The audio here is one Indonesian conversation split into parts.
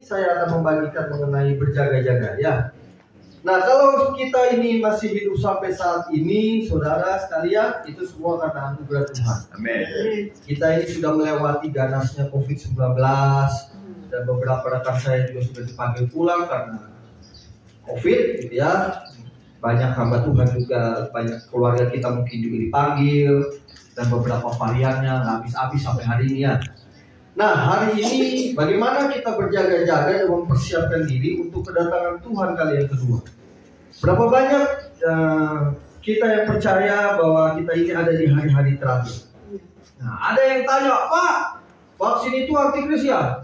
Saya akan membagikan mengenai berjaga-jaga ya. Nah, kalau kita ini masih hidup sampai saat ini, saudara sekalian, itu semua karena anugerah Tuhan. Amin. Kita ini sudah melewati ganasnya COVID-19 dan beberapa rekan saya juga sudah dipanggil pulang karena COVID, gitu ya. Banyak hamba Tuhan juga, banyak keluarga kita mungkin juga dipanggil, dan beberapa variannya nggak habis-habis sampai hari ini ya. Nah, hari ini bagaimana kita berjaga-jaga dan mempersiapkan diri untuk kedatangan Tuhan kali yang kedua. Berapa banyak kita yang percaya bahwa kita ini ada di hari-hari terakhir. Nah, ada yang tanya, Pak, vaksin itu antikris ya?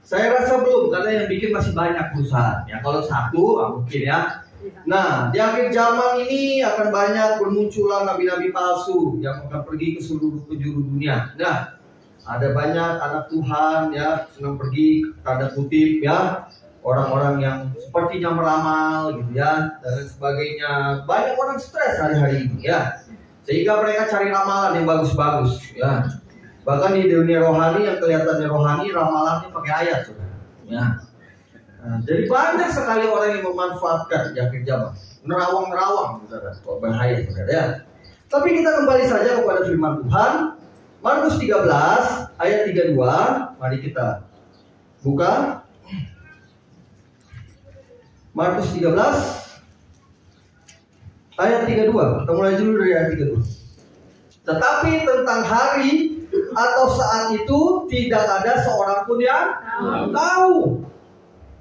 Saya rasa belum, karena yang bikin masih banyak perusahaan. Ya, kalau satu mungkin ya. Nah, di akhir zaman ini akan banyak bermunculan nabi-nabi palsu yang akan pergi ke seluruh penjuru dunia. Nah, ada banyak anak Tuhan ya senang pergi, tanda kutip ya, orang-orang yang sepertinya meramal gitu ya dan sebagainya. Banyak orang stres hari-hari ini ya, sehingga mereka cari ramalan yang bagus-bagus ya. Bahkan di dunia rohani yang kelihatannya rohani, ramalannya pakai ayat saudara ya. Nah, jadi banyak sekali orang yang memanfaatkan di akhir zaman, nerawang-nerawang saudara, bahaya saudara ya. Tapi kita kembali saja kepada firman Tuhan. Markus 13 ayat 32, mari kita buka. Markus 13 ayat 32. Kita mulai dulu dari ayat 32. Tetapi tentang hari atau saat itu tidak ada seorang pun yang tahu.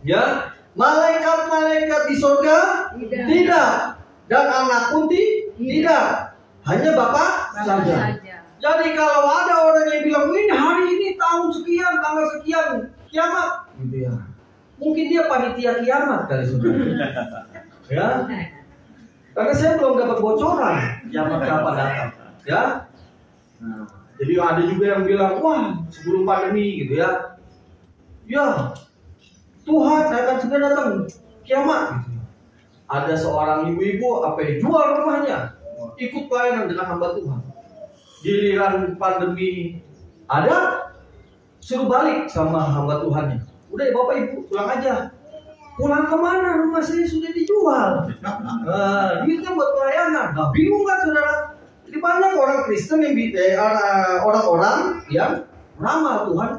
Ya, malaikat-malaikat di surga tidak, dan anak pun tidak, hanya Bapa saja. Jadi kalau ada orang yang bilang ini hari ini tahun sekian, tanggal sekian, kiamat, gitu ya. Mungkin dia panitia kiamat kali saudara. Ya. Karena saya belum dapat bocoran kiamat kapan datang, ya. Nah, jadi ada juga yang bilang, wah sebelum pandemi gitu ya. Ya, Tuhan akan segera datang kiamat. Gitu. Ada seorang ibu-ibu jual rumahnya, ikut pelayanan dengan hamba Tuhan. Giliran pandemi ada, suruh balik sama hamba Tuhannya. Udah ya Bapak Ibu pulang aja. Pulang kemana? Rumah saya sudah dijual. Duitnya buat pelayanan. Nah, bingung kan saudara? Jadi banyak orang Kristen yang orang-orang yang ramal Tuhan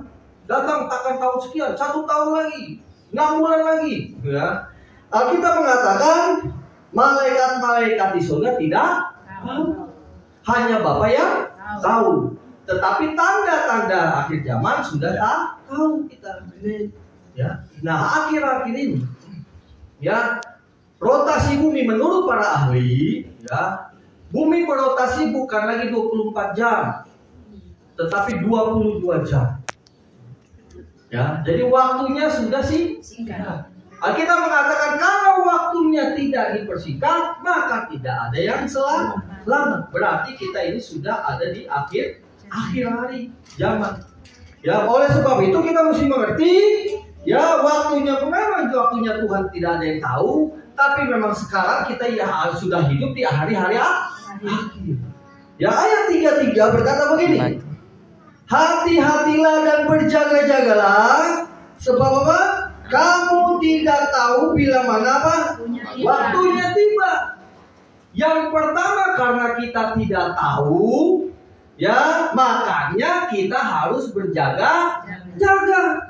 datang takkan tahun sekian, 1 tahun lagi, 6 bulan lagi, ya. Alkitab mengatakan malaikat-malaikat di surga tidak tahu. Hanya Bapa yang tahu. Tetapi tanda-tanda akhir zaman sudah tahu kita. Ya. Nah, akhir-akhir ini ya, rotasi bumi menurut para ahli ya, bumi berotasi bukan lagi 24 jam, tetapi 22 jam. Ya, jadi waktunya sudah singkat. Kita mengatakan kalau waktunya tidak dipersingkat, maka tidak ada yang selamat. Berarti kita ini sudah ada di akhir hari zaman. Ya, oleh sebab itu kita mesti mengerti ya, waktunya memang waktunya Tuhan tidak ada yang tahu, tapi memang sekarang kita ya sudah hidup di hari-hari akhir. Ya, ayat 33 berkata begini. Hati-hatilah dan berjaga-jagalah, sebab apa? Kamu tidak tahu bila mana waktunya tiba. Yang pertama karena kita tidak tahu, ya makanya kita harus berjaga-jaga.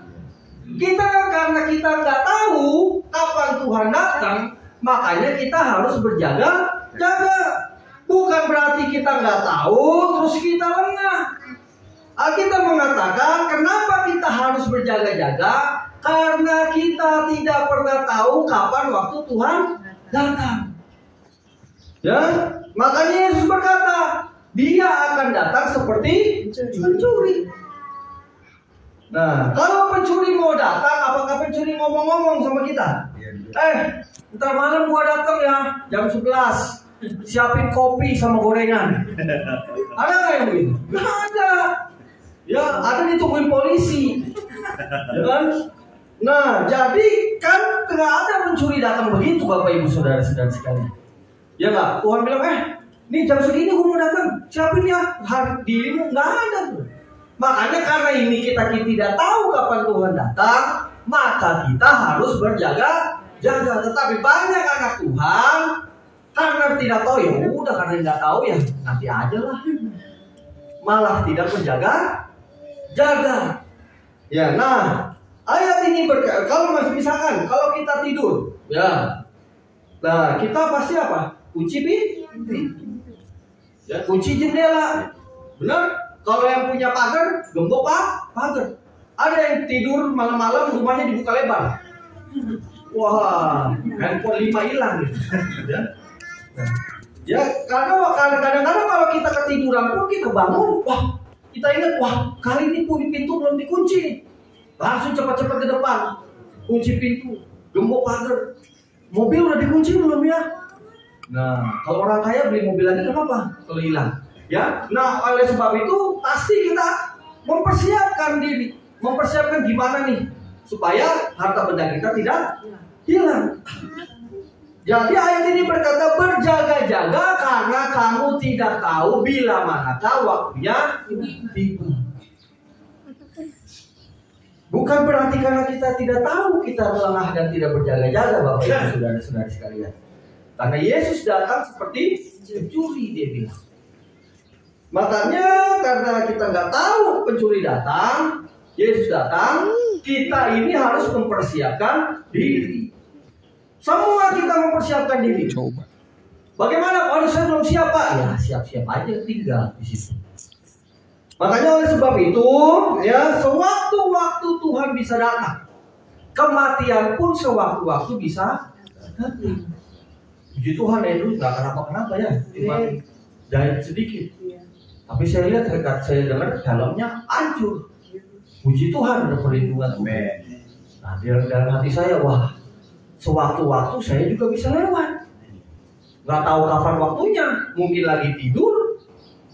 Kita karena kita nggak tahu kapan Tuhan datang, makanya kita harus berjaga-jaga. Bukan berarti kita nggak tahu terus kita lengah. Kita mengatakan kenapa kita harus berjaga-jaga? Karena kita tidak pernah tahu kapan waktu Tuhan datang. Ya, makanya Yesus berkata, Dia akan datang seperti pencuri. Nah, kalau pencuri mau datang, apakah pencuri ngomong-ngomong sama kita? Ntar malam gua datang ya, jam 11. Siapin kopi sama gorengan. Ada nggak yang begitu? Nggak ada. Ya, ada ditungguin polisi. Ya kan? Nah, jadi kan nggak ada pencuri datang begitu, Bapak Ibu Saudara-saudara sekalian. Ya nggak? Tuhan bilang, nih jam segini gue mau datang, siapin ya dirimu, nggak ada tuh. Makanya karena ini kita tidak tahu kapan Tuhan datang, maka kita harus berjaga-jaga. Tetapi banyak anak Tuhan karena tidak tahu, ya udah, karena nggak tahu ya nanti aja lah, malah tidak berjaga-jaga. Ya, nah ayat ini kalau masih misalkan kalau kita tidur, ya, nah kita pasti apa? Kunci pintu, ya, kunci jendela, benar? Kalau yang punya pagar, gembok pagar. Ada yang tidur malam-malam rumahnya dibuka lebar. Wah, handphone 5 hilang gitu. Ya, karena kadang-kadang kalau kita ketiduran pun kita bangun, wah, kita ingat, wah, kali ini pintu belum dikunci nih. Langsung cepat-cepat ke depan, kunci pintu, gembok pagar. Mobil udah dikunci belum ya? Nah, kalau orang kaya beli mobil lagi nggak apa-apa kalau hilang. Ya, nah oleh sebab itu pasti kita mempersiapkan diri, mempersiapkan gimana nih supaya harta benda kita tidak hilang. Jadi ayat ini berkata berjaga-jaga karena kamu tidak tahu bila manakah waktunya tiba. Bukan berarti karena kita tidak tahu kita lengah dan tidak berjaga-jaga, Bapak Ibu saudara-saudari sekalian. Karena Yesus datang seperti pencuri, dia bilang. Makanya karena kita nggak tahu pencuri datang, Yesus datang, kita ini harus mempersiapkan diri. Semua kita mempersiapkan diri. Coba. Bagaimana kalau saya belum siap, Pak? Ya siap-siap aja, tinggal di situ. Makanya oleh sebab itu, ya sewaktu-waktu Tuhan bisa datang. Kematian pun sewaktu-waktu bisa datang. Puji Tuhan ya, dulu nggak kenapa-kenapa ya, cuma jahit sedikit. Tapi saya lihat dekat, saya dengar dalamnya hancur. Puji Tuhan ada perlindungan Tuhan. Nah dalam hati saya, wah, sewaktu-waktu saya juga bisa lewat. Nggak tahu kapan waktunya, mungkin lagi tidur,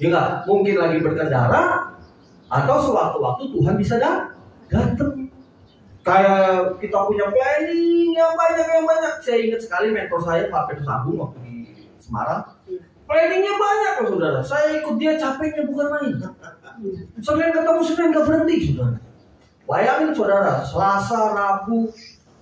ya nggak, mungkin lagi berkendara, atau sewaktu-waktu Tuhan bisa datang. Kayak kita punya planning yang banyak. Saya ingat sekali mentor saya Pak Petrus Agung waktu di Semarang. Planningnya banyak loh saudara. Saya ikut dia, capeknya bukan main. Senin ketemu Senin nggak berhenti saudara. Bayangin saudara, Selasa, Rabu,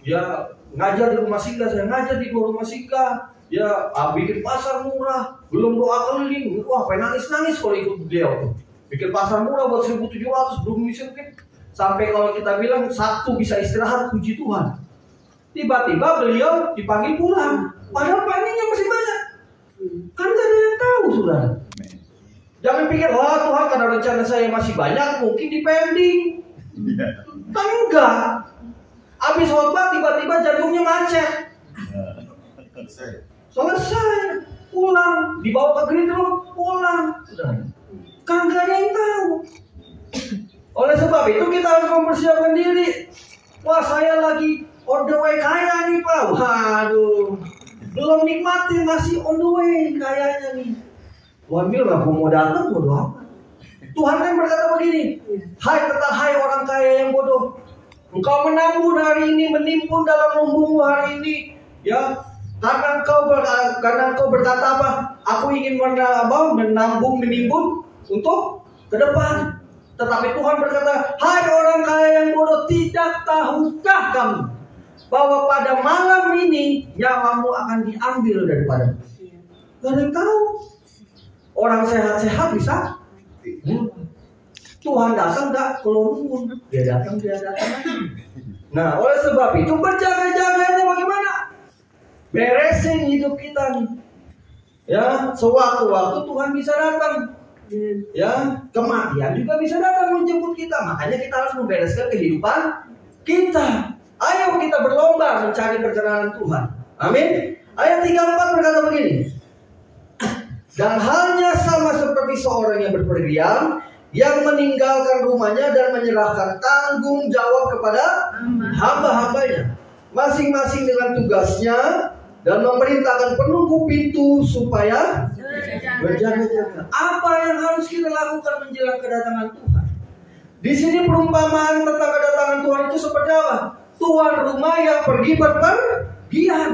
ya ngajar di rumah singgah, saya ngajar di dua rumah singgah. Ya bikin pasar murah, belum doa keliling. Wah, pengen nangis kalau ikut beliau tuh. Bikin pasar murah buat 1.700, belum miskin. Sampai kalau kita bilang Sabtu bisa istirahat, puji Tuhan. Tiba-tiba beliau dipanggil pulang. Padahal planningnya masih banyak. Kan gak ada yang tahu, saudara. Jangan pikir, wah Tuhan karena rencana saya masih banyak, mungkin dipending. Kan enggak. Habis khotbah tiba-tiba jantungnya macet. Selesai. Pulang. Dibawa ke green room, pulang. Saudara. Kan gak ada yang tahu. Oleh sebab itu kita harus mempersiapkan diri. Wah, saya lagi on the way kaya nih, Pak. Waduh, belum nikmatin, masih on the way kayanya nih. Tuhan bilang, aku mau datang, bodoh apa? Tuhan kan berkata begini, hai orang kaya yang bodoh, engkau menabur hari ini, menimbun dalam lumbungmu hari ini, ya. Karena engkau berkata apa? Aku ingin menabung, menimbun untuk ke depan. Tetapi Tuhan berkata, hai orang kaya yang bodoh, tidak tahukah kamu bahwa pada malam ini nyawamu akan diambil daripada. Gak ada yang tahu. Orang sehat-sehat bisa. Tuhan datang gak keluar, dia datang. Nah, oleh sebab itu berjaga-jaganya bagaimana? Beresin hidup kita nih. Ya, sewaktu-waktu Tuhan bisa datang. Ya, kematian juga bisa datang menjemput kita. Makanya kita harus membereskan kehidupan kita. Ayo kita berlomba mencari perkenanan Tuhan. Amin. Ayat 34 berkata begini. Dan halnya sama seperti seorang yang berpergian, yang meninggalkan rumahnya dan menyerahkan tanggung jawab kepada hamba-hambanya, masing-masing dengan tugasnya, dan memerintahkan penunggu pintu supaya berjaga-jaga. Apa yang harus kita lakukan menjelang kedatangan Tuhan? Di sini perumpamaan tentang kedatangan Tuhan itu seperti apa? Tuan rumah yang pergi berpergian,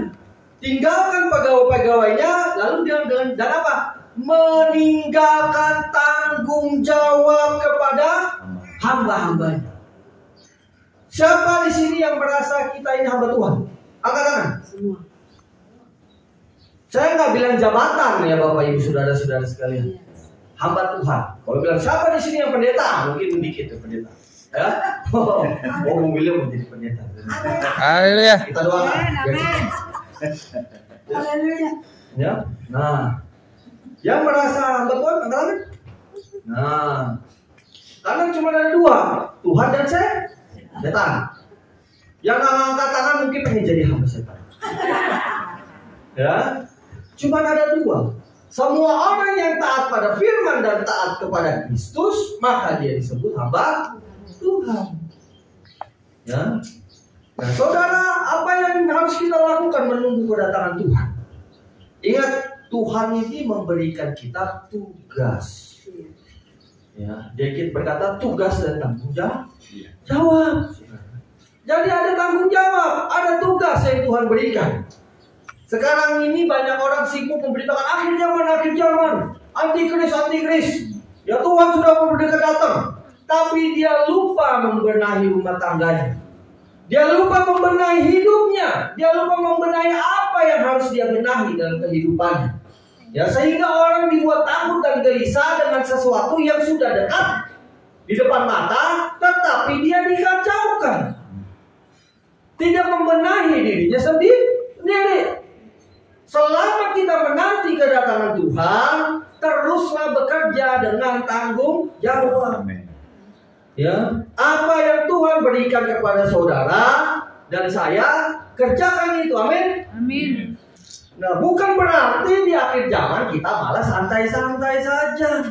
tinggalkan pegawai-pegawainya, lalu dengan apa? Meninggalkan tanggung jawab kepada hamba-hambanya. Siapa di sini yang merasa kita ini hamba Tuhan? Angkat tangan. Semua. Saya nggak bilang jabatan ya Bapak Ibu saudara-saudara sekalian. Hamba Tuhan. Kalau bilang siapa di sini yang pendeta? Mungkin dikit ya pendeta. Ya? Oh, mobilnya mau jadi pendeta. Haleluya. Kita doakan. Amin. Haleluya. Ya. Nah, yang merasa hamba Tuhan angkat tangan. Nah, karena cuma ada dua, Tuhan dan setan. Yang nggak angkat tangan mungkin pengen jadi hamba setan. Ya, cuma ada dua. Semua orang yang taat pada firman dan taat kepada Kristus, maka dia disebut hamba Tuhan. Ya. Nah, saudara, apa yang harus kita lakukan menunggu kedatangan Tuhan? Ingat, Tuhan ini memberikan kita tugas. Ya, dia berkata tugas dan tanggung jawab. Jadi ada tanggung jawab, ada tugas yang Tuhan berikan. Sekarang ini banyak orang sibuk memberitakan akhir zaman, antikris. Ya Tuhan sudah mendekat datang, tapi dia lupa membenahi rumah tangganya. Dia lupa membenahi hidupnya, dia lupa membenahi apa yang harus dia benahi dalam kehidupannya. Ya, sehingga orang dibuat takut dan gelisah dengan sesuatu yang sudah dekat di depan mata, tetapi dia dikacaukan. Tidak membenahi dirinya sendiri. Selama kita menanti kedatangan Tuhan, teruslah bekerja dengan tanggung jawab. Ya, apa yang Tuhan berikan kepada saudara dan saya, kerjakan itu. Amin. Amin. Nah, bukan berarti di akhir zaman kita malah santai-santai saja.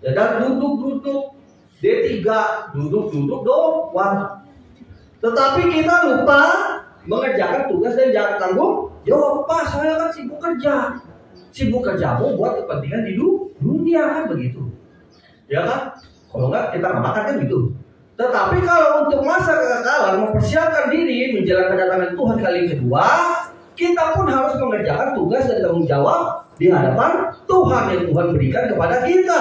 Ya, dan duduk-duduk D3, duduk-duduk doang. Tetapi kita lupa mengerjakan tugas dan jangan tanggung jawab. Pak, saya kan sibuk kerja. Sibuk kerjamu buat kepentingan di dunia, kan begitu. Ya kan? Kalau enggak kita nggak makan kan gitu. Tetapi kalau untuk masa kekekalan, mempersiapkan diri menjelang kedatangan Tuhan kali kedua, kita pun harus mengerjakan tugas dan tanggung jawab di hadapan Tuhan yang Tuhan berikan kepada kita.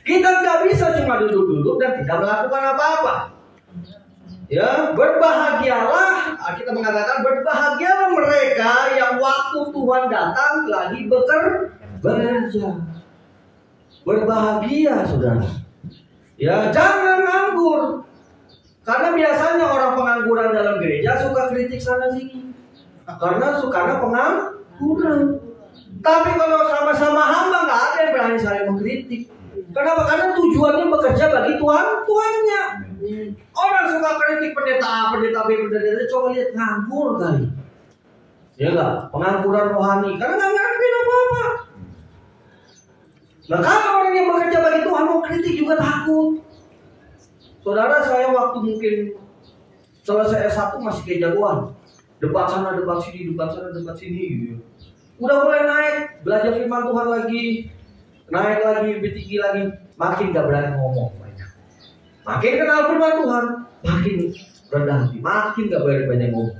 Kita nggak bisa cuma duduk-duduk dan tidak melakukan apa-apa. Ya, berbahagialah, kita mengatakan berbahagialah mereka yang waktu Tuhan datang lagi bekerja. Berbahagia, saudara. Ya, jangan nganggur. Karena biasanya orang pengangguran dalam gereja suka kritik sana sini. Karena pengangguran. Tapi kalau sama-sama hamba nggak ada yang berani saling mengkritik. Kenapa? Karena tujuannya bekerja bagi Tuhannya. Orang suka kritik pendeta A, pendeta B, pendeta C, coba lihat nganggur kali. Ya enggak? Pengangguran rohani. Karena nggak ngerti apa-apa. Nah, kalau orang yang bekerja bagi Tuhan mau kritik juga takut. Saudara, saya waktu mungkin selesai S1 masih kayak jagoan. Debat sana, debat sini, debat sana, debat sini gitu. Udah mulai naik, belajar firman Tuhan lagi. Naik lagi, lebih tinggi lagi. Makin gak berani ngomong banyak. Makin kenal firman Tuhan, makin rendah hati. Makin gak berani banyak ngomong.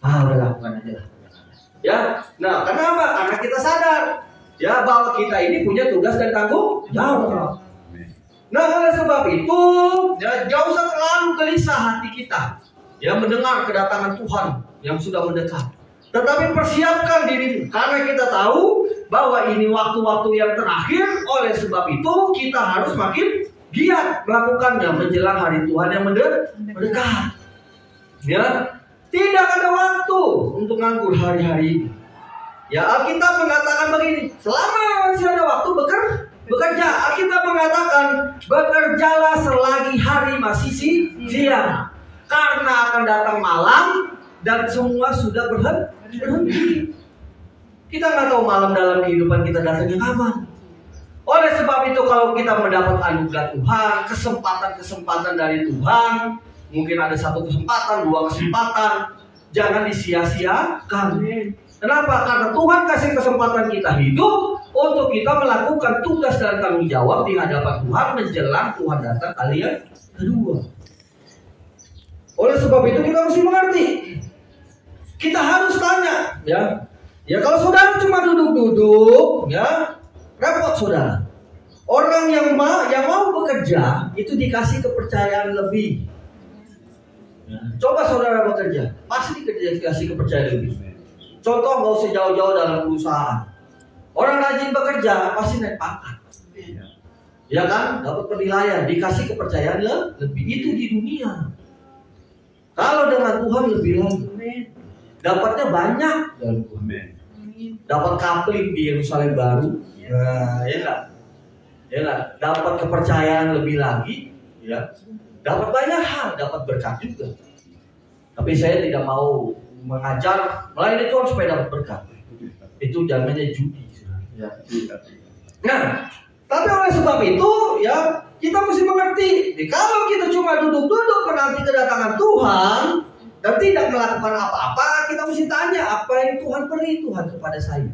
Udah lakukan aja lah. Ya, nah kenapa? Karena kita sadar ya bahwa kita ini punya tugas dan tanggung jawab. Nah, oleh sebab itu, ya jauh usah terlalu gelisah hati kita. Ya, mendengar kedatangan Tuhan yang sudah mendekat. Tetapi persiapkan dirimu, karena kita tahu bahwa ini waktu-waktu yang terakhir. Oleh sebab itu, kita harus makin giat melakukannya menjelang hari Tuhan yang mendekat. Ya, tidak ada waktu untuk nganggur hari-hari ini. Ya, Alkitab mengatakan begini, selama masih ada waktu bekerja. Alkitab mengatakan, bekerjalah selagi hari masih siang, karena akan datang malam dan semua sudah berhenti. Kita nggak tahu malam dalam kehidupan kita datangnya kapan. Oleh sebab itu, kalau kita mendapat anugerah Tuhan, kesempatan dari Tuhan, mungkin ada satu kesempatan, dua kesempatan, jangan disia-siakan. Kenapa? Karena Tuhan kasih kesempatan kita hidup untuk kita melakukan tugas dan tanggung jawab di hadapan Tuhan menjelang Tuhan datang kali yang kedua. Oleh sebab itu kita mesti mengerti. Kita harus tanya, ya. Ya, kalau saudara cuma duduk-duduk, ya, repot saudara. Orang yang mau bekerja itu dikasih kepercayaan lebih. Coba saudara bekerja, pasti dikasih kepercayaan lebih. Contoh nggak usah jauh-jauh dalam perusahaan. Orang rajin bekerja pasti naik pangkat. Ya kan? Dapat penilaian, dikasih kepercayaan lebih. Itu di dunia. Kalau dengan Tuhan lebih lagi. Dapatnya banyak. Dapat kapling di Yerusalem baru. Nah, ya enggak? Ya enggak? Dapat kepercayaan lebih lagi, ya. Dapat banyak hal, dapat berkat juga. Tapi saya tidak mau mengajar melayani Tuhan supaya dapat berkat. Itu namanya judi. Ya. Nah, tapi oleh sebab itu, ya kita mesti mengerti. Kalau kita cuma duduk-duduk menanti kedatangan Tuhan dan tidak melakukan apa-apa, kita mesti tanya apa yang Tuhan beri Tuhan kepada saya.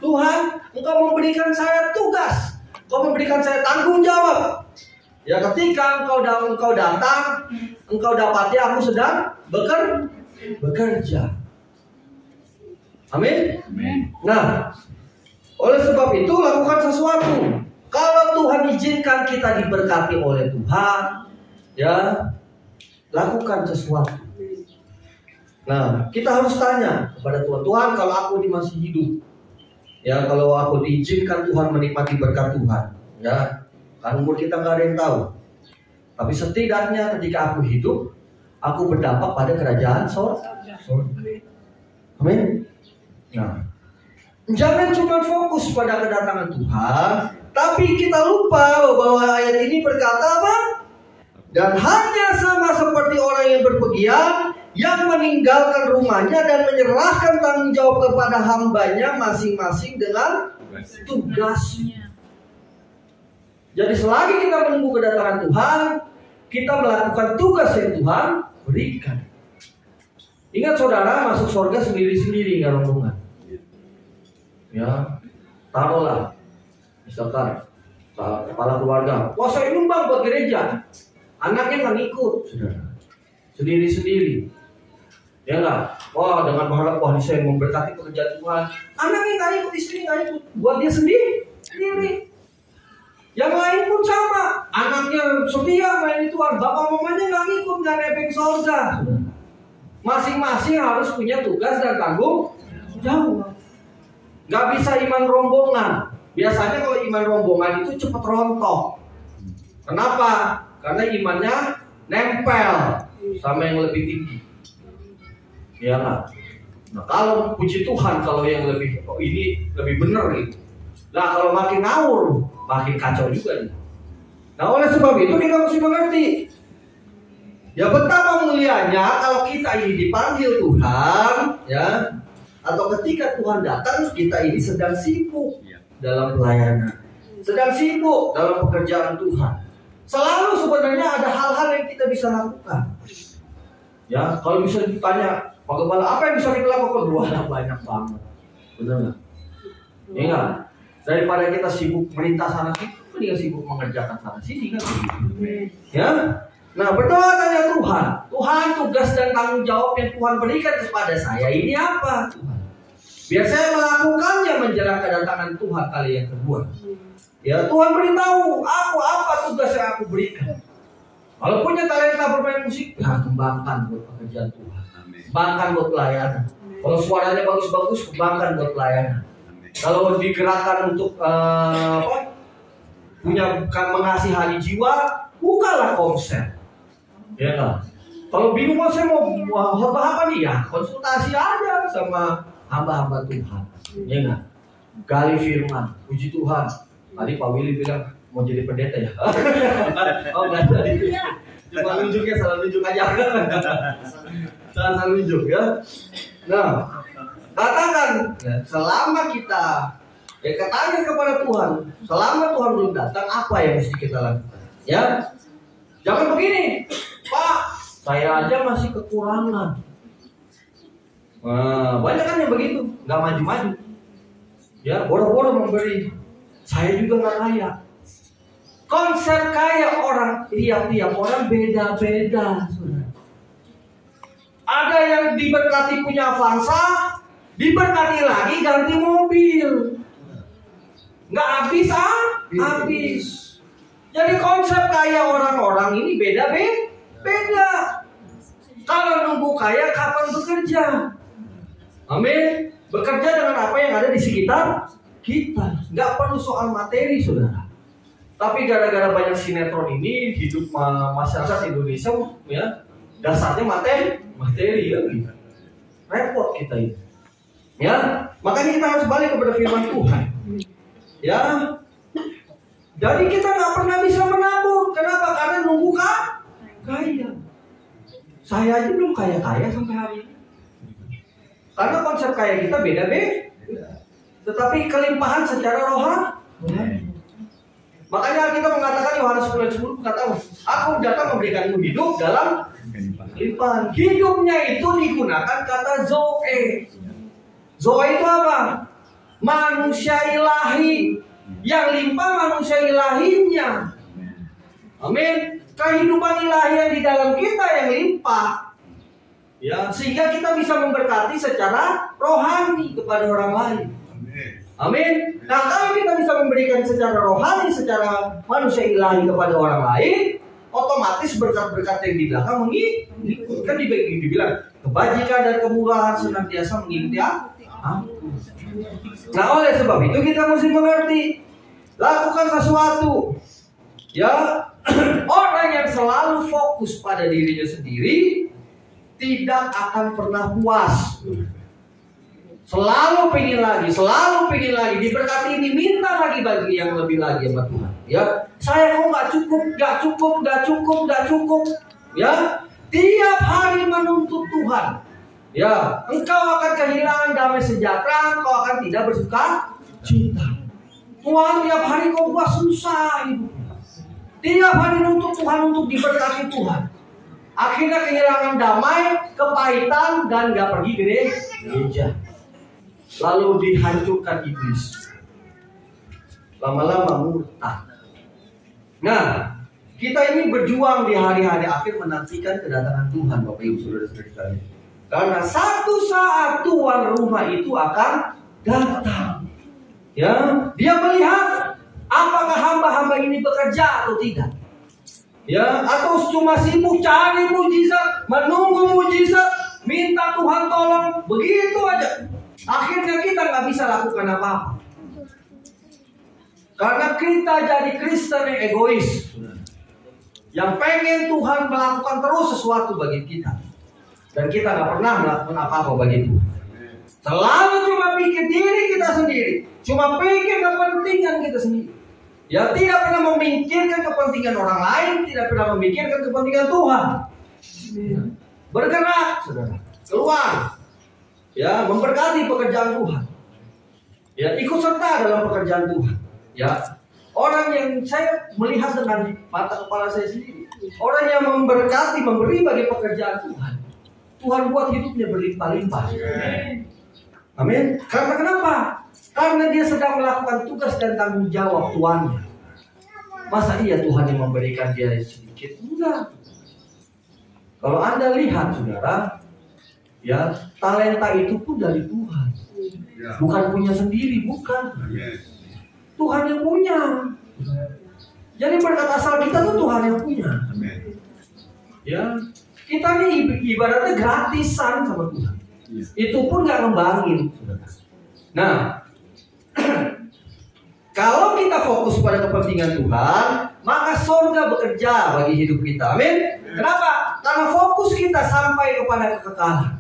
Tuhan, Engkau memberikan saya tugas, Engkau memberikan saya tanggung jawab. Ya ketika engkau datang, engkau dapati aku sedang bekerja. Amin. Nah, oleh sebab itu lakukan sesuatu. Kalau Tuhan izinkan kita diberkati oleh Tuhan, ya lakukan sesuatu. Nah, kita harus tanya kepada Tuhan, Tuhan kalau aku masih hidup, ya kalau aku diizinkan Tuhan menikmati berkat Tuhan, ya. Kan umur kita nggak ada yang tahu. Tapi setidaknya ketika aku hidup, aku berdampak pada kerajaan surga. Amin. Nah, jangan cuma fokus pada kedatangan Tuhan, tapi kita lupa bahwa ayat ini berkata apa? Dan hanya sama seperti orang yang berpergian, yang meninggalkan rumahnya dan menyerahkan tanggung jawab kepada hambanya masing-masing dengan tugasnya. Jadi selagi kita menunggu kedatangan Tuhan, kita melakukan tugas yang Tuhan berikan. Ingat saudara, masuk surga sendiri-sendiri, nggak rombongan. Ya, taruhlah, misalkan kepala keluarga, wah saya nyumbang buat gereja, anaknya nggak ikut, saudara, sendiri-sendiri. Ya nggak, wah dengan berharap wah saya memberkati pekerjaan Tuhan, anaknya nggak ikut, istrinya nggak ikut, buat dia sendiri. Yang lain pun sama, anaknya setia melayani Tuhan, bapak mamanya nggak ikut, nggak nebeng surga. Masing-masing harus punya tugas dan tanggung jawab. Nggak bisa iman rombongan. Biasanya kalau iman rombongan itu cepat rontok. Kenapa? Karena imannya nempel sama yang lebih tinggi. Ya nggak? Nah kalau puji Tuhan kalau yang lebih ini lebih benar gitu. Nah kalau makin ngawur, makin kacau juga nih. Nah oleh sebab itu kita mesti mengerti. Ya betapa mulianya kalau kita ini dipanggil Tuhan, ya, atau ketika Tuhan datang kita ini sedang sibuk dalam pelayanan, sedang sibuk dalam pekerjaan Tuhan. Selalu sebenarnya ada hal-hal yang kita bisa lakukan. Ya kalau bisa ditanya, Pak Gembala apa yang bisa kita lakukan? Wah banyak banget, benar nggak? Ingat. Daripada kita sibuk merintah sana sini, mendingan sibuk mengerjakan sana sini kan? Ya. Nah berdoa tanya Tuhan, Tuhan tugas dan tanggung jawab yang Tuhan berikan kepada saya ini apa? Tuhan. Biar saya melakukannya menjelang kedatangan Tuhan kali yang kedua. Ya Tuhan beritahu aku apa tugas yang aku berikan. Kalau punya talenta bermain musik, ya kembangkan buat pekerjaan Tuhan. Kembangkan buat pelayanan. Kalau suaranya bagus-bagus, kembangkan buat pelayanan. Kalau digerakkan untuk mengasihani jiwa, bukalah konser. Ya kan? Kalau bingung saya mau apa nih ya, konsultasi aja sama hamba-hamba Tuhan. Ya kan? Gali firman, puji Tuhan. Tadi Pak Willy bilang mau jadi pendeta ya. Oh enggak tadi. Cuma nunjuknya salah nunjuk aja. Salah nunjuk ya. Nah, katakan ya, selama kita tanya kepada Tuhan, selama Tuhan belum datang, apa yang mesti kita lakukan? Ya, jangan begini, Pak, saya aja masih kekurangan. Nah, banyak kan yang begitu, nggak maju-maju. Ya, boro-boro memberi. Saya juga nggak kaya. Konsep kaya orang, tiap-tiap orang beda-beda. Ada yang diberkati punya Avanza, diberkati lagi ganti mobil. Nggak habis. Jadi konsep kaya orang-orang ini beda-beda. Beda. Kalau nunggu kaya, kapan bekerja? Amin. Bekerja dengan apa yang ada di sekitar kita. Nggak perlu soal materi, saudara. Tapi gara-gara banyak sinetron ini, hidup masyarakat Indonesia ya dasarnya materi ya gitu. Repot kita ini. Ya, makanya kita harus balik kepada firman Tuhan. Ya. Jadi kita nggak pernah bisa menabur. Kenapa? Karena nunggu kaya. Saya aja belum kaya-kaya sampai hari ini. Karena konsep kaya kita beda-beda. Tetapi kelimpahan secara rohani. Makanya kita mengatakan Yohanes 10:10 berkata, aku datang memberikanmu hidup dalam kelimpahan. Hidupnya itu digunakan kata Zoe. Zoe itu apa? Manusia ilahi. Yang limpah manusia ilahinya. Amin. Kehidupan ilahi yang di dalam kita yang limpah. Ya, sehingga kita bisa memberkati secara rohani kepada orang lain. Amin. Nah, kalau kita bisa memberikan secara rohani, secara manusia ilahi kepada orang lain, otomatis berkat-berkat yang di belakang mengikuti. Kan dibilang kebajikan dan kemurahan senantiasa mengikuti aku. Nah, oleh sebab itu kita mesti mengerti, lakukan sesuatu. Ya, orang yang selalu fokus pada dirinya sendiri tidak akan pernah puas. Selalu pengen lagi, diberkati ini, minta lagi bagi yang lebih lagi sama Tuhan. Ya, saya kok nggak cukup. Ya, tiap hari menuntut Tuhan. Ya, engkau akan kehilangan damai sejahtera, engkau akan tidak bersuka cita. Tuhan tiap hari kau buat susah hidup. Tiap hari nuntut Tuhan untuk diberkati Tuhan. Akhirnya kehilangan damai, kepahitan, dan gak pergi gereja. Lalu dihancurkan iblis. Lama-lama murtad. Nah, kita ini berjuang di hari-hari akhir menantikan kedatangan Tuhan, Bapak Ibu Saudara-saudara sekalian. Karena satu saat tuan rumah itu akan datang. Ya, dia melihat apakah hamba-hamba ini bekerja atau tidak. Ya, atau cuma sibuk cari mujizat, menunggu mujizat, minta Tuhan tolong, begitu aja. Akhirnya kita nggak bisa lakukan apa-apa. Karena kita jadi Kristen yang egois, yang pengen Tuhan melakukan terus sesuatu bagi kita, dan kita nggak pernah melakukan apa-apa bagi Tuhan. Selalu cuma pikir diri kita sendiri, cuma pikir kepentingan kita sendiri. Ya, tidak pernah memikirkan kepentingan orang lain, tidak pernah memikirkan kepentingan Tuhan. Bergerak, saudara, keluar. Ya, memberkati pekerjaan Tuhan. Ya, ikut serta dalam pekerjaan Tuhan. Ya, orang yang saya melihat dengan mata kepala saya sendiri, orang yang memberkati, memberi bagi pekerjaan Tuhan, Tuhan buat hidupnya berlimpah-limpah. Amin. Karena kenapa? Karena dia sedang melakukan tugas dan tanggung jawab tuannya. Masa iya Tuhan yang memberikan dia sedikit? Enggak. Kalau Anda lihat, saudara, ya, talenta itu pun dari Tuhan. Bukan punya sendiri, bukan. Tuhan yang punya. Jadi berkat asal kita tuh Tuhan yang punya. Ya, kita nih ibaratnya gratisan sama Tuhan. Itu pun gak ngembangin. Nah, kalau kita fokus pada kepentingan Tuhan, maka surga bekerja bagi hidup kita. Amin. Kenapa? Karena fokus kita sampai kepada kekekalan.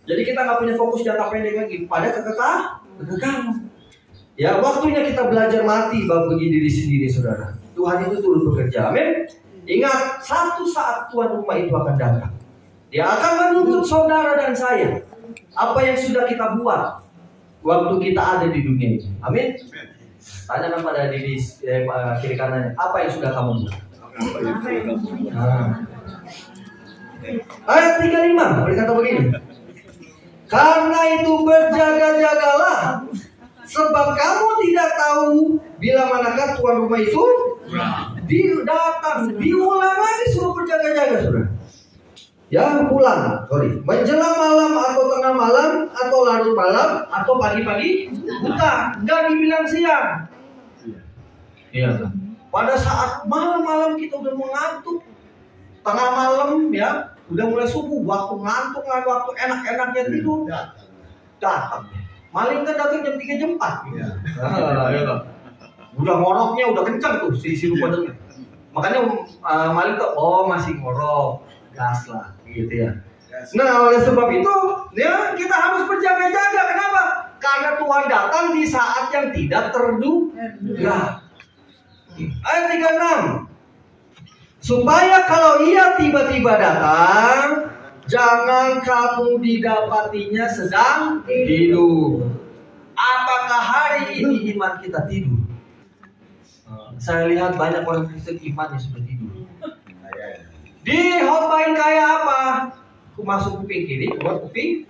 Jadi kita nggak punya fokus jangka pendek lagi pada kekekalan. Ya, waktunya kita belajar mati bagi diri sendiri, saudara. Tuhan itu turut bekerja. Amin. Ingat, satu saat tuan rumah itu akan datang. Dia akan menuntut saudara dan saya apa yang sudah kita buat waktu kita ada di dunia ini. Amin. Tanyakan pada diri kiri kanannya, apa yang sudah kamu buat? Ayat 35 berkata begini. Karena itu berjaga-jagalah, sebab kamu tidak tahu bila manakah tuan rumah itu datang. Diulang lagi, suruh berjaga-jaga, saudara. Ya, pulang, menjelang malam atau tengah malam atau larut malam atau pagi-pagi buta, nggak dibilang siang. Iya. Pada saat malam-malam kita udah mengantuk, tengah malam ya, udah mulai subuh, waktu ngantuk, waktu enak-enaknya tidur, datang. Maling kan datang jam 3 jam 4. Ya. Udah ngoroknya udah kencang tuh si rupanya. Makanya maling tuh masih ngorok, gas lah gitu ya. Nah, oleh sebab itu ya kita harus berjaga-jaga. Kenapa? Karena Tuhan datang di saat yang tidak terduga. Ayat 36. Supaya kalau ia tiba-tiba datang, jangan kamu didapatinya sedang tidur. Apakah hari ini iman kita tidur? Saya lihat banyak orang Kristen imannya sudah tidur. Dihobain kayak apa? Aku masuk kuping kiri, keluar kuping.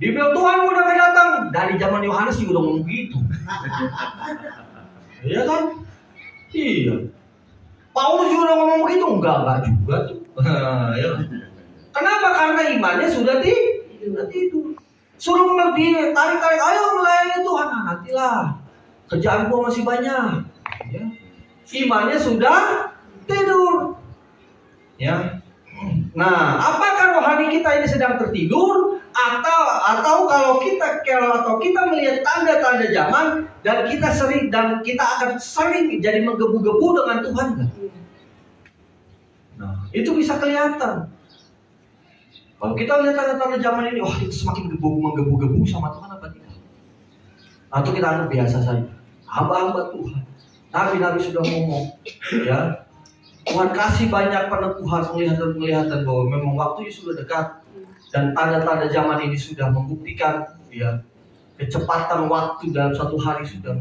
Dibilang Tuhan udah akan datang. Dari zaman Yohanes juga udah ngomong gitu. Iya kan? Iya. Paulus juga udah ngomong begitu? Enggak juga tuh. Ya. Kenapa? Karena imannya sudah tidur. Suruh lebih tarik-tarik, ayo melayani Tuhan. Nah, nantilah. Kerjaan gua masih banyak. Ya. Imannya sudah tidur. Ya. Nah, apakah rohani kita ini sedang tertidur atau kalau kita melihat tanda-tanda zaman dan kita akan sering jadi menggebu-gebu dengan Tuhan kan? Nah, itu bisa kelihatan. Kalau kita lihat tanda-tanda zaman ini, kita semakin menggebu-gebu sama Tuhan apa tidak? Atau kita anggap biasa saja. Hamba-hamba Tuhan, nabi-nabi sudah ngomong, ya. Tuhan kasih banyak peneguhan, penglihatan bahwa memang waktunya sudah dekat dan tanda-tanda zaman ini sudah membuktikan, ya, kecepatan waktu dalam satu hari sudah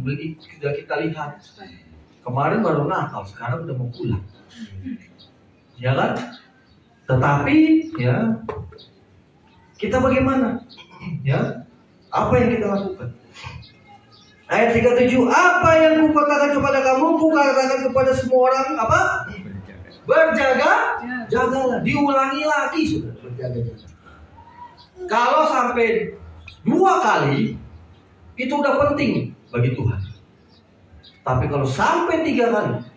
kita lihat. Kemarin baru Natal, sekarang udah mau pulang, ya kan? Tetapi, ya, kita bagaimana? Ya, apa yang kita lakukan? Ayat 37, apa yang kukatakan kepada kamu, kukatakan kepada semua orang, apa? Berjaga-jagalah. Diulangi lagi sudah, berjaga-jaga. Kalau sampai 2 kali, itu udah penting bagi Tuhan. Tapi kalau sampai 3 kali,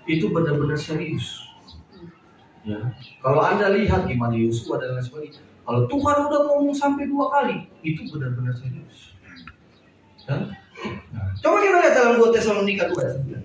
itu benar-benar serius. Ya. Kalau Anda lihat gimana Yosua dan lain sebagainya, kalau Tuhan udah ngomong sampai 2 kali, itu benar-benar serius. Ya? Nah, coba kita lihat dalam 2 Tesalonika 2:9.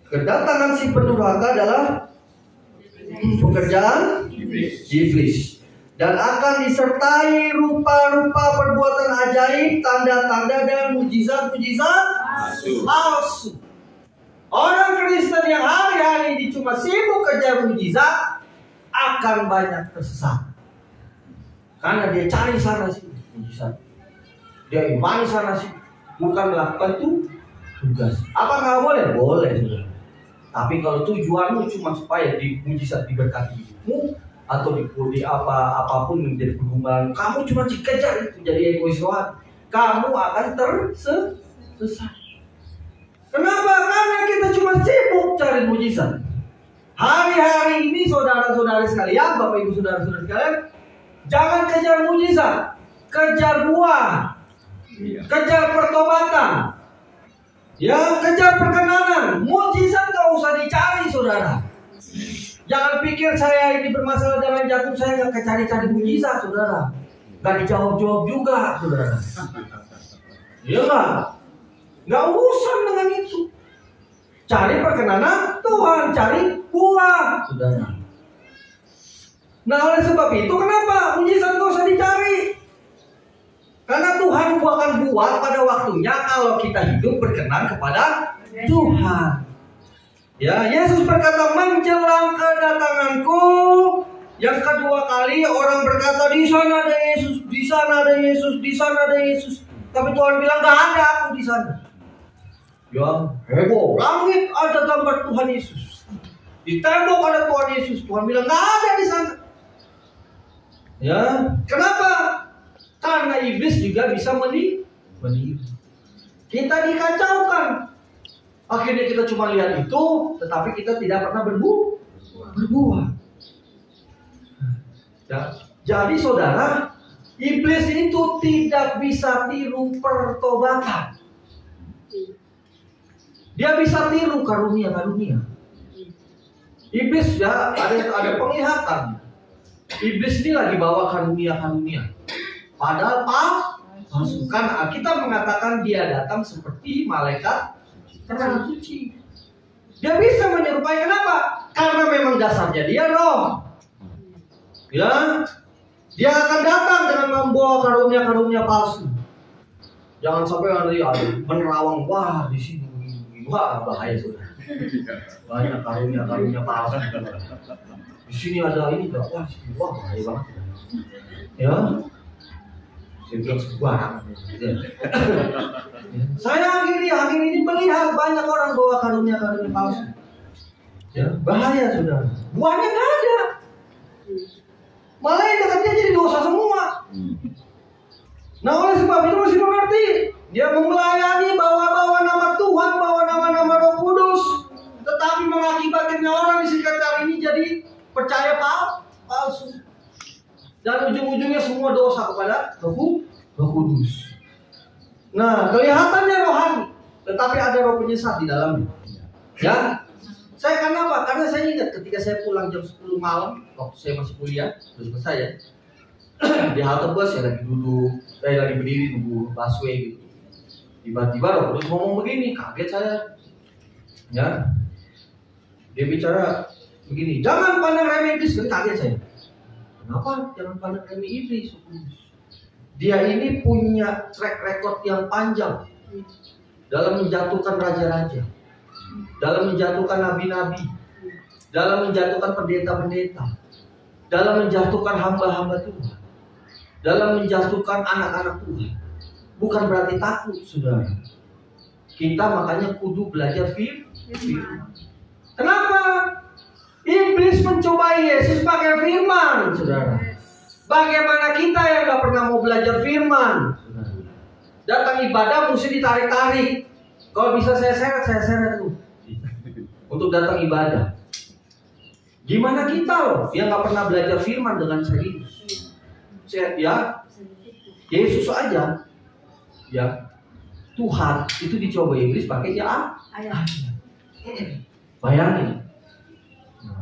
Kedatangan si pendurhaka adalah pekerjaan iblis dan akan disertai rupa-rupa perbuatan ajaib, tanda-tanda dan mujizat-mujizat palsu. Orang Kristen yang hari-hari ini cuma sibuk kejar mujizat akan banyak tersesat. Karena dia cari sana sih mujizat, dia imani sana sih, bukan melakukan tugas. Apa nggak boleh? Boleh. Tapi kalau tujuanmu cuma supaya mujizat diberkati hidupmu atau di apapun menjadi pergumulan, kamu cuma dikejar itu jadi egois rohani, kamu akan tersesat. Kenapa? Karena kita cuma sibuk cari mujizat. Hari-hari ini saudara-saudara sekalian, Bapak Ibu saudara-saudara sekalian, jangan kejar mujizat, kejar buah, kejar pertobatan, ya, kejar perkenanan. Mujizat gak usah dicari, saudara. Jangan pikir saya ini bermasalah dengan jantung, saya gak cari-cari mujizat, saudara. Gak dijawab-jawab juga, saudara. Iya gak? Gak usah dengan itu. Cari perkenanan Tuhan, cari buah, saudara. Nah, oleh sebab itu kenapa mujizat gak usah dicari? Karena Tuhan akan buat pada waktunya kalau kita hidup berkenan kepada Tuhan. Ya, Yesus berkata, menjelang kedatanganku yang kedua kali, orang berkata di sana ada Yesus, di sana ada Yesus, di sana ada Yesus. Tapi Tuhan bilang gak ada aku di sana. Ya, heboh. Langit ada gambar Tuhan Yesus, di tembok ada Tuhan Yesus. Tuhan bilang gak ada di sana. Ya, kenapa? Karena iblis juga bisa menipu. Kita dikacaukan. Akhirnya kita cuma lihat itu, tetapi kita tidak pernah berbuah. Ya. Jadi saudara, iblis itu tidak bisa tiru pertobatan. Dia bisa tiru karunia-karunia. Iblis ya ada penglihatan. Iblis ini lagi bawa karunia-karunia. Padahal palsu. Kan kita mengatakan dia datang seperti malaikat terang suci. Dia bisa menyerupai, kenapa? Karena memang dasarnya dia roh. Ya, dia akan datang dengan membawa karunia-karunia palsu. Jangan sampai ada menerawang, wah di sini, wah bahaya sudah. Banyak karunia-karunia palsu. Di sini ada ini, wah bahaya banget. Ya, saya bilang sebarang. Saya akhir ini melihat banyak orang bawa karunia-karunia palsu. Ya, bahaya sudah. Buahnya nggak ada. Malah yang dekatnya jadi dosa semua. Nah oleh sebab itu mesti mengerti, dia melayani bawa nama Tuhan, bawa nama Roh Kudus, tetapi mengakibatkan orang di sekitar ini jadi percaya palsu. Dan ujung-ujungnya semua dosa kepada Roh Kudus. Nah, kelihatannya rohani, tetapi ada roh penyesat di dalamnya. Ya, saya kenapa? Karena saya ingat ketika saya pulang jam 10 malam, waktu saya masih kuliah, terus saya di halte bus, saya lagi duduk, saya lagi berdiri nunggu busway gitu. Tiba-tiba Roh Kudus ngomong begini, kaget saya. Ya, dia bicara begini, jangan pandang remeh iblis, kaget saya. Kenapa jangan pandang remeh iblis? Dia ini punya track record yang panjang dalam menjatuhkan raja-raja, dalam menjatuhkan nabi-nabi, dalam menjatuhkan pendeta-pendeta, dalam menjatuhkan hamba-hamba Tuhan, dalam menjatuhkan anak-anak Tuhan. Bukan berarti takut, saudara. Kita makanya kudu belajar firman. Kenapa? Iblis mencobai Yesus pakai firman, saudara. Bagaimana kita yang gak pernah mau belajar firman? Datang ibadah mesti ditarik-tarik. Kalau bisa saya seret tuh untuk datang ibadah. Gimana kita loh yang gak pernah belajar firman dengan serius? Ya, Yesus aja, ya Tuhan itu dicoba iblis pakai ayat. Bayangin.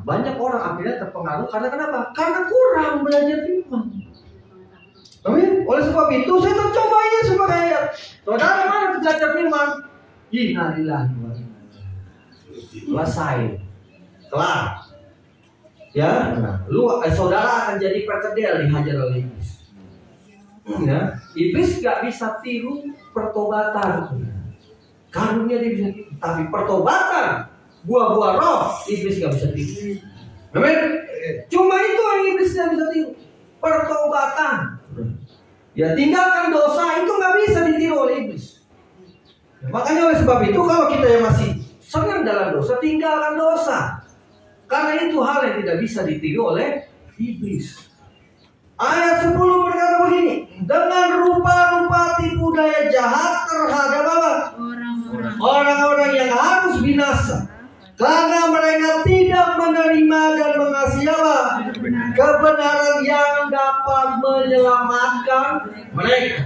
Banyak orang akhirnya terpengaruh karena kenapa? Karena kurang belajar firman. Amin. Oleh sebab itu saya tercoba ini sebagai ayat. Saudara mana belajar firman? Innalillahi wa inna ilaihi. Selesai. Kelar. Ya, nah, saudara akan jadi perkedel dihajar oleh iblis. Ya, iblis gak bisa tiru pertobatan. Karunia dia bisa tiru, tapi pertobatan buah-buah roh iblis gak bisa tiru. Amin. Cuma itu yang iblis gak bisa tiru. Pertobatan. Ya tinggalkan dosa itu gak bisa ditiru oleh iblis. Ya, makanya oleh sebab itu kalau kita yang masih senang dalam dosa, tinggalkan dosa. Karena itu hal yang tidak bisa ditiru oleh iblis. Ayat 10 berkata begini, dengan rupa-rupa tipu daya jahat terhadap apa? Orang-orang yang harus binasa. Karena mereka tidak menerima dan mengasihi apa? Kebenaran yang dapat menyelamatkan mereka.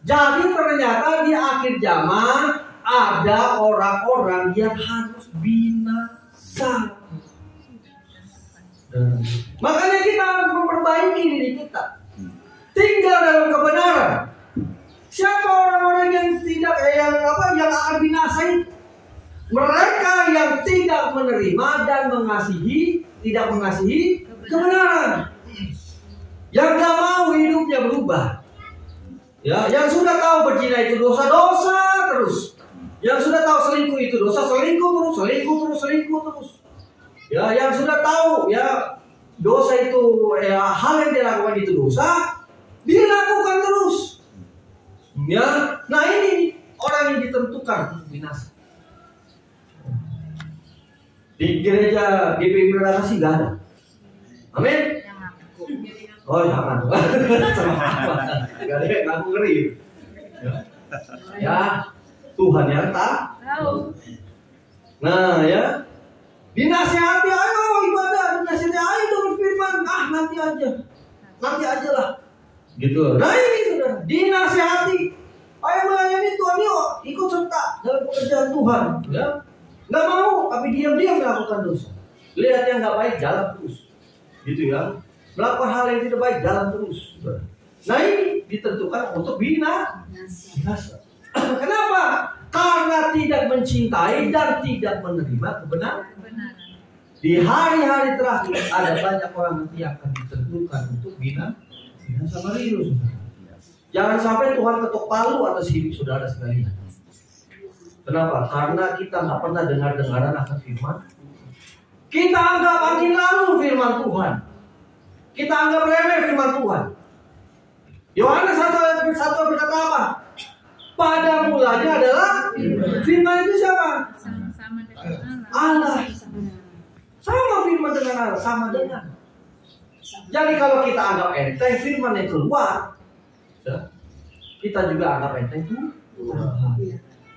Jadi ternyata di akhir zaman ada orang-orang yang harus binasa. Makanya kita harus memperbaiki diri kita. Tinggal dalam kebenaran. Siapa orang-orang yang yang akan binasa itu? Mereka yang tidak menerima dan tidak mengasihi kebenaran. Yang gak mau hidupnya berubah. Ya, yang sudah tahu berzina itu dosa terus. Yang sudah tahu selingkuh itu dosa, selingkuh terus. Ya, yang sudah tahu ya dosa itu hal yang dilakukan itu dosa, dilakukan terus. Ya, nah ini orang yang ditentukan untuk binasa. Di gereja GBI Merakasi gak ada. Amin. Oh jangan. Gak ada yang ngaku ngeri. Ya, Tuhan yang tahu. Nah ya, dinasihati, ayo ibadah, dinasihati, ayo dengan firman, nanti aja lah, gitu. Nah ini sudah dinasihati, ayo melayani Tuhan, yuk ikut serta dalam pekerjaan Tuhan, ya. Nggak mau, tapi diam-diam melakukan dosa. Lihat yang nggak baik, jalan terus, gitu ya. Melakukan hal yang tidak baik, jalan terus. Nah ini ditentukan untuk binasa. Kenapa? Karena tidak mencintai dan tidak menerima kebenaran. Di hari-hari terakhir ada banyak orang yang akan ditentukan untuk binasa Mario. Jangan sampai Tuhan ketok palu atas hidup saudara sekalian. Kenapa? Karena kita nggak pernah dengar-dengaran akan firman. Kita anggap angin lalu firman Tuhan. Kita anggap remeh firman Tuhan. Yohanes 1 berkata apa? Pada mulanya adalah firman itu siapa? Allah. Sama firman dengan Allah, sama dengan. Jadi kalau kita anggap enteng firman yang keluar, kita juga anggap enteng itu.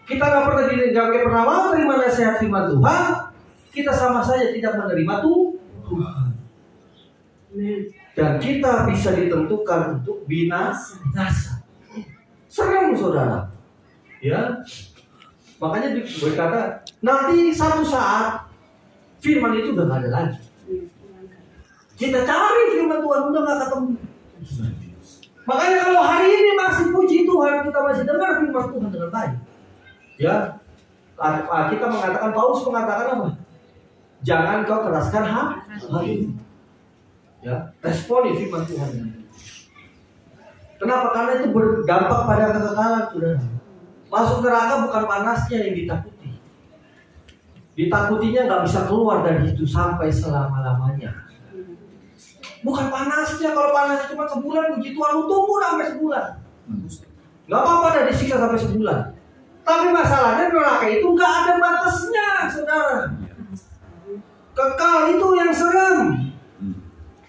Kita nggak pernah mau terima nasihat firman Tuhan, kita sama saja tidak menerima Tuhan. Dan kita bisa ditentukan untuk binasa. Serem saudara, ya. Makanya berkata nanti satu saat firman itu udah nggak ada lagi. Kita cari firman Tuhan udah nggak ketemu. Makanya kalau hari ini masih puji Tuhan, kita masih dengar firman Tuhan dengan baik. Ya, kita mengatakan, Paulus mengatakan apa? Jangan kau keraskan hati. Ya, responi firman Tuhan. Kenapa? Karena itu berdampak pada kekekalan, saudara. Masuk neraka bukan panasnya yang ditakuti. Ditakutinya nggak bisa keluar dari itu sampai selama-lamanya. Bukan panasnya, kalau panasnya cuma sebulan, puji Tuhan, lu tunggu sampai sebulan. Nggak apa-apa dah disiksa sampai sebulan. Tapi masalahnya neraka itu nggak ada batasnya, saudara. Kekal itu yang serem.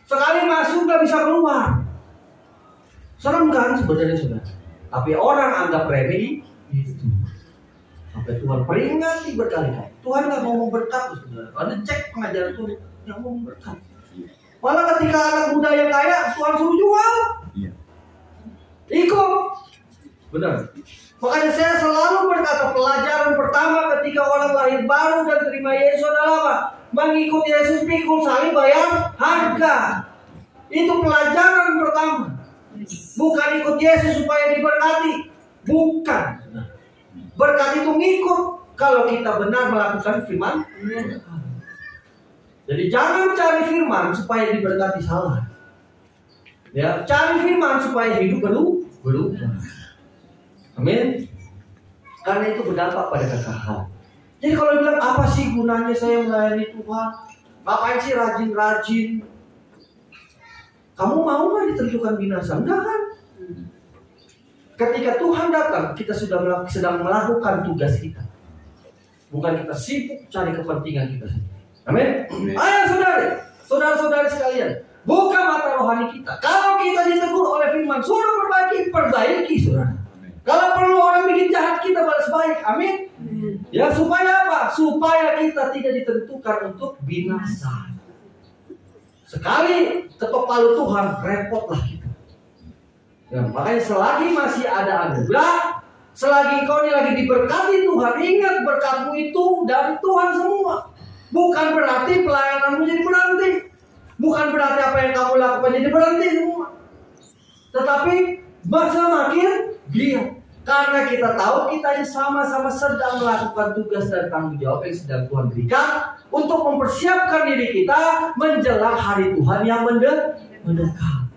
Sekali masuk nggak bisa keluar. Serem kan sebenarnya saudara. Tapi orang anggap remeh itu. Sampai Tuhan peringati berkali-kali. Tuhan nggak mau memberkati saudara. Anda cek pengajaran Tuhan nggak mau memberkati. Malah ketika anak muda yang kaya Tuhan suruh jual. Ikut. Benar. Makanya saya selalu berkata pelajaran pertama ketika orang lahir baru dan terima Yesus adalah apa? Mengikut Yesus pikul salib bayar harga. Itu pelajaran pertama. Bukan ikut Yesus supaya diberkati. Bukan. Berkat itu ngikut kalau kita benar melakukan firman. Jadi jangan cari firman supaya diberkati, salah. Ya, cari firman supaya hidup berubah. Amin. Karena itu berdampak pada kekekalan. Jadi kalau bilang apa sih gunanya saya melayani Tuhan? Ngapain sih rajin-rajin? Kamu mau nggak ditentukan binasa? Enggak kan? Ketika Tuhan datang, kita sedang melakukan tugas kita. Bukan kita sibuk cari kepentingan kita sendiri. Amin. Ayo saudara-saudari sekalian, buka mata rohani kita. Kalau kita ditegur oleh firman, suruh perbaiki saudara. Kalau perlu orang bikin jahat, kita balas baik. Amin. Ya, supaya apa? Supaya kita tidak ditentukan untuk binasa. Sekali ketok palu Tuhan, repotlah kita. Ya, makanya selagi masih ada anugerah, selagi kau ini lagi diberkati Tuhan, ingat berkatmu itu dari Tuhan semua. Bukan berarti pelayananmu jadi berhenti. Bukan berarti apa yang kamu lakukan jadi berhenti semua. Tetapi makin giat. Karena kita tahu kita sama-sama sedang melakukan tugas dan tanggung jawab yang sedang Tuhan berikan untuk mempersiapkan diri kita menjelang hari Tuhan yang mendekat.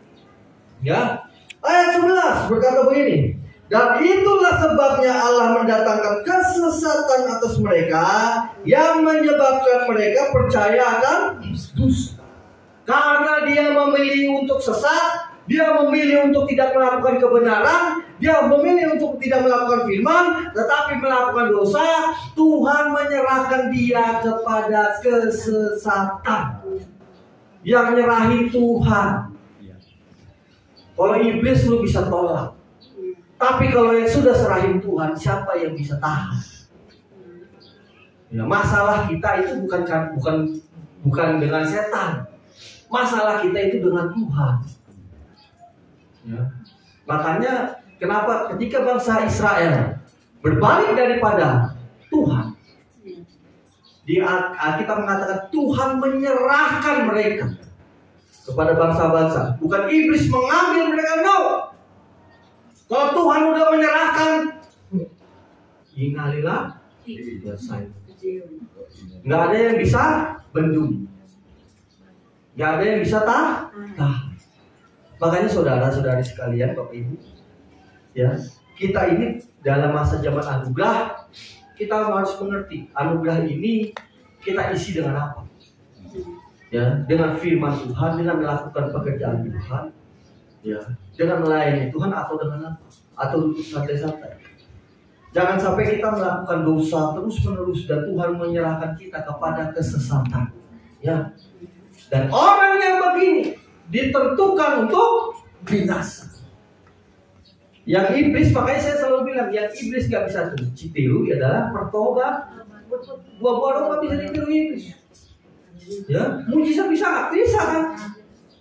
Ya. Ayat 11 berkata begini. Dan itulah sebabnya Allah mendatangkan kesesatan atas mereka yang menyebabkan mereka percaya akan dusta. Karena dia memilih untuk sesat, dia memilih untuk tidak melakukan kebenaran, dia memilih untuk tidak melakukan firman, tetapi melakukan dosa. Tuhan menyerahkan dia kepada kesesatan. Yang nyerahin Tuhan. Kalau iblis lu bisa tolak. Tapi kalau yang sudah serahin Tuhan, siapa yang bisa tahan? Ya, masalah kita itu bukan dengan setan. Masalah kita itu dengan Tuhan. Ya. Makanya kenapa ketika bangsa Israel berbalik daripada Tuhan, di Alkitab mengatakan Tuhan menyerahkan mereka kepada bangsa-bangsa. Bukan iblis mengambil mereka, no. Kalau Tuhan udah menyerahkan, innalillahi selesai. Nggak ada yang bisa bendung, nggak ada yang bisa tahan. Makanya saudara-saudari sekalian, Bapak Ibu, ya, kita ini dalam masa zaman anugerah, kita harus mengerti anugerah ini kita isi dengan apa? Ya, dengan firman Tuhan, dengan melakukan pekerjaan Tuhan, ya, dengan melayani Tuhan, atau dengan apa? Atau duduk santai-santai. Jangan sampai kita melakukan dosa terus-menerus dan Tuhan menyerahkan kita kepada kesesatan. Ya. Dan orang yang begini ditentukan untuk binasa. Yang iblis, makanya saya selalu bilang, yang iblis gak bisa ditiru adalah pertobat. Buah-buah roh gak bisa ditiru iblis. Ya, mujizat bisa nggak? Bisa kan?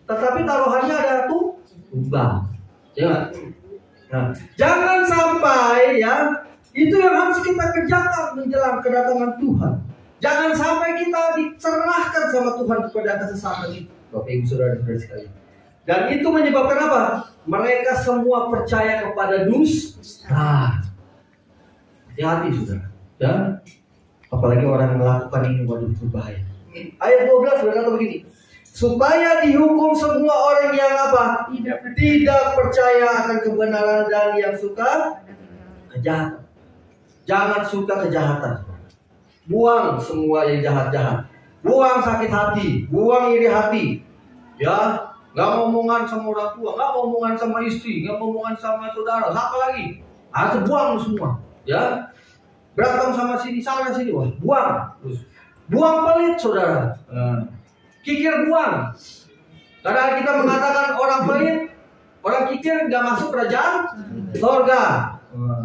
Tetapi taruhannya ada tumbang. Ya. Nah, jangan sampai ya, itu yang harus kita kerjakan menjelang kedatangan Tuhan. Jangan sampai kita diserahkan sama Tuhan kepada kesesatan itu, Bapak Ibu Saudara-saudara sekalian. Dan itu menyebabkan apa? Mereka semua percaya kepada dusta. Hati-hati saudara. Ya, apalagi orang yang melakukan ini, waduh, berbahaya. Ayat 12 berkata begini, supaya dihukum semua orang yang apa? Tidak percaya akan kebenaran dan yang suka kejahatan. Jangan suka kejahatan. Buang semua yang jahat-jahat. Buang sakit hati, buang iri hati. Ya, nggak ngomongan sama orang tua, nggak ngomongan sama istri, nggak ngomongan sama saudara, siapa lagi? Harus buang semua. Ya, berantem sama sini sana sini, wah, buang. Terus buang pelit, saudara. Kikir buang. Karena kita mengatakan orang pelit, orang kikir nggak masuk kerajaan surga.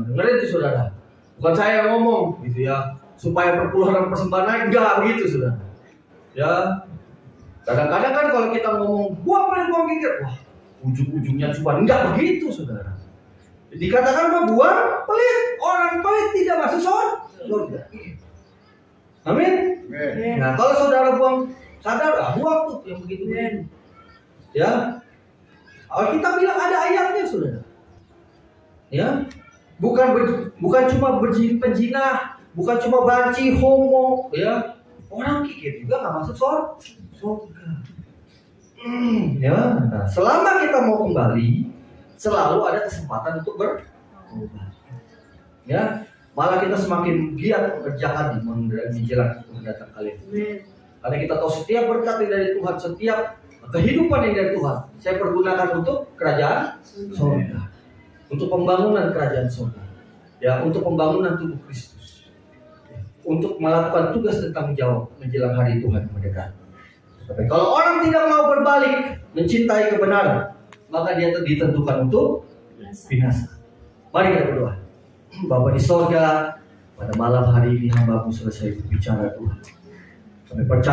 Dengerin itu saudara. Bukan saya yang ngomong, gitu ya. Supaya perpuluhan persembahan naik, enggak begitu saudara. Ya. Kadang-kadang kan kalau kita ngomong buang pelit, buang kikir, wah, ujung-ujungnya cuma enggak begitu saudara. Dikatakan apa? Buang pelit. Orang pelit tidak masuk surga. Amin. Nah, kalau saudara buang, sadar, buang tuh yang begitu. Ya. Kita bilang ada ayatnya, saudara. Ya. Bukan cuma penjinah, bukan cuma banci, homo, ya. Orang kikir juga nggak masuk surga. Ya. Nah, selama kita mau kembali, selalu ada kesempatan untuk berubah. Ya. Malah kita semakin giat mengerjakan menjelang mendatang kalian. Karena kita tahu setiap berkat yang dari Tuhan, setiap kehidupan yang dari Tuhan, saya pergunakan untuk kerajaan surga, untuk pembangunan kerajaan surga, ya, untuk pembangunan tubuh Kristus, untuk melakukan tugas dan tanggung jawab menjelang hari Tuhan mendekat. Tapi kalau orang tidak mau berbalik, mencintai kebenaran, maka dia ditentukan untuk binasa. Mari kita berdoa. Bapa di sorga, pada malam hari ini hamba-Mu selesai berbicara Tuhan. Kami percaya